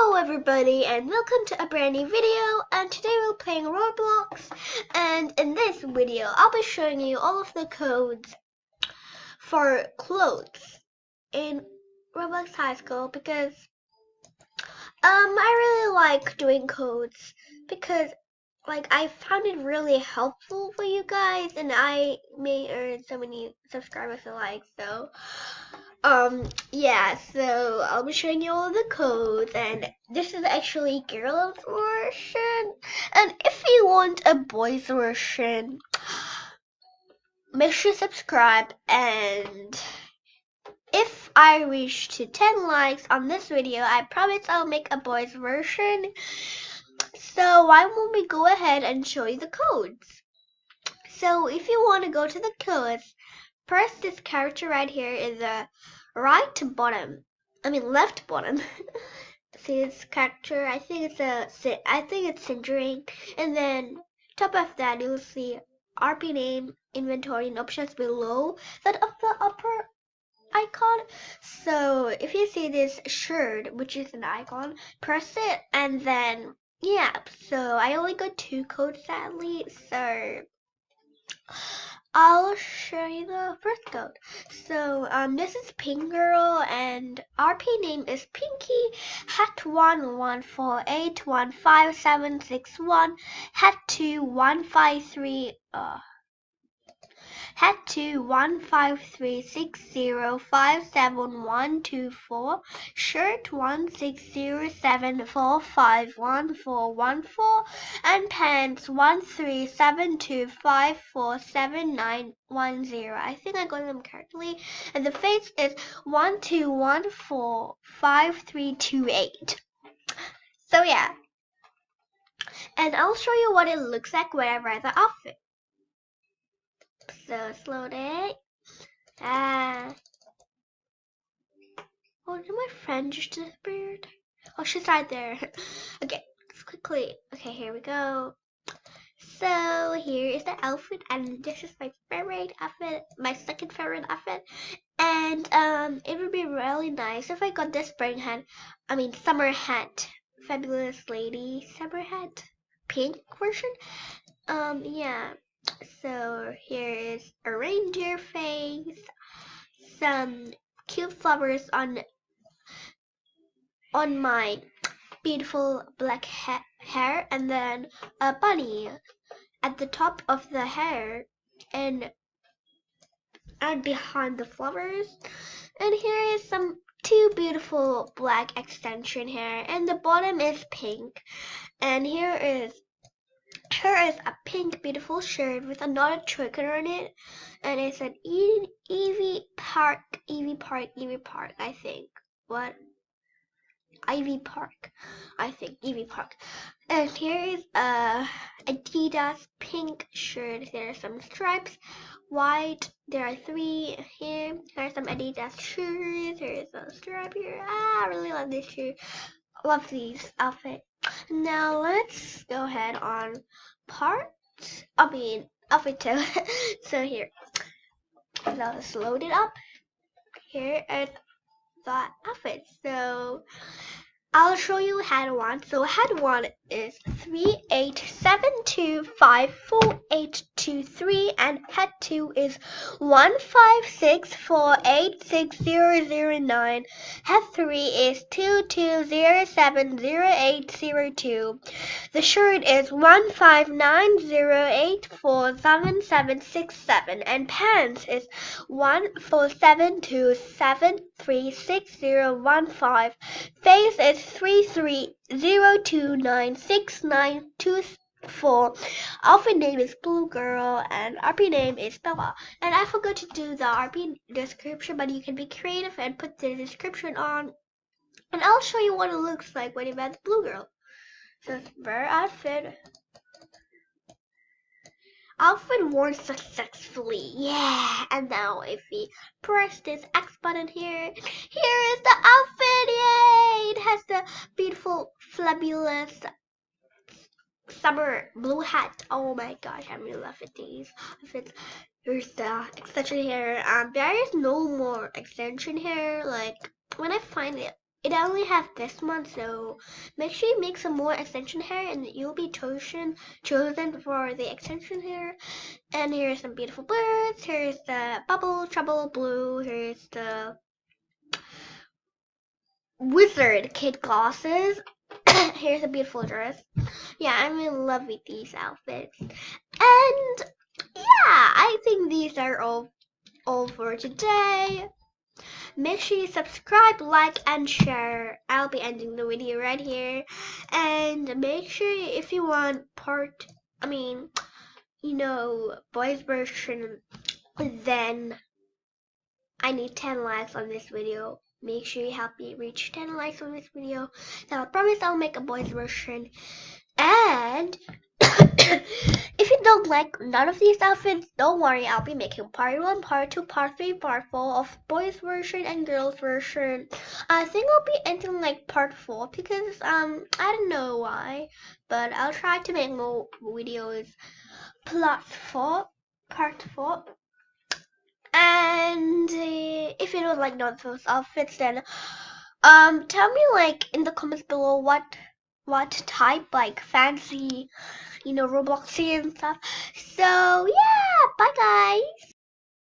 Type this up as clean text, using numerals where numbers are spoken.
Hello everybody and welcome to a brand new video, and today we're playing Roblox, and in this video I'll be showing you all of the codes for clothes in Roblox High School because I really like doing codes because I found it really helpful for you guys, and I may earn so many subscribers and likes. So yeah, so I'll be showing you all the codes, and this is actually girls version, and if you want a boys version, make sure to subscribe, and if I reach to 10 likes on this video, I promise I'll make a boys version. So why won't we go ahead and show you the codes? So if you want to go to the codes, press this character right here in the left bottom. See this character? I think it's Cindering, and then top of that you'll see RP name, inventory, and options below that of the upper icon. So if you see this shirt, which is an icon, press it, and then yeah. So I only got 2 codes sadly, so I'll show you the first code. So this is Pink Girl, and RP name is Pinky. Hat 114815761. Hat 2153. Head to 15360571124, shirt 1607451414, and pants 1372547910. I think I got them correctly. And the face is 12145328. So yeah. And I'll show you what it looks like when I wear the outfit. So it's loaded. Oh, did my friend just disappeared? Oh, she's right there. Okay, let's quickly. Okay, here we go. So here is the outfit, and this is my favorite outfit, my second favorite outfit. And it would be really nice if I got this summer hat, fabulous lady summer hat, pink version. Yeah. So here is a reindeer face, some cute flowers on my beautiful black hair, and then a bunny at the top of the hair and behind the flowers. And here is some 2 beautiful black extension hair, and the bottom is pink. And here is a pink beautiful shirt with another choker on it, and it said Ivy Park, I think. What? Ivy Park. I think Ivy Park. And here is a Adidas pink shirt. There are some stripes, white. There are 3 here. There are some Adidas shoes. There is a stripe here. I really love this shoe. Love these outfit. Now let's go ahead on outfit 2. So here, let's load it up. Here is the outfit. So I'll show you head 1. So head 1 is 38725483, and head 2 is 156486009. Head 3 is 22070802. The shirt is 159084777, and pants is 14727366015. Face is 33029692. Outfit name is Blue Girl, and RP name is Bella. And I forgot to do the RP description, but you can be creative and put the description on. And I'll show you what it looks like when you wear the Blue Girl. So it's bare outfit. Outfit worn successfully. Yeah. And now if we press this X button here is the outfit. Yay! It has the beautiful, fabulous summer blue hat. Oh my gosh, I'm really loving these outfits. Here's the extension hair. There is no more extension hair. Like when I find it, it only has this one, so make sure you make some more extension hair and you'll be chosen for the extension hair. And here's some beautiful birds. Here's the bubble trouble blue. Here's the wizard kid glasses. Here's a beautiful dress. Yeah, I'm in love with these outfits. And yeah, I think these are all for today. Make sure you subscribe, like, and share. I'll be ending the video right here. And make sure if you want boys version, then I need 10 likes on this video. Make sure you help me reach 10 likes on this video. Then I promise I'll make a boys version. And if you don't like none of these outfits, don't worry, I'll be making part 1, part 2, part 3, part 4 of boys version and girls version. I think I'll be ending like part 4 because I don't know why, but I'll try to make more videos part 4. And if you don't like none of those outfits, then tell me like in the comments below what type, like fancy, Roblox and stuff. So yeah, bye guys.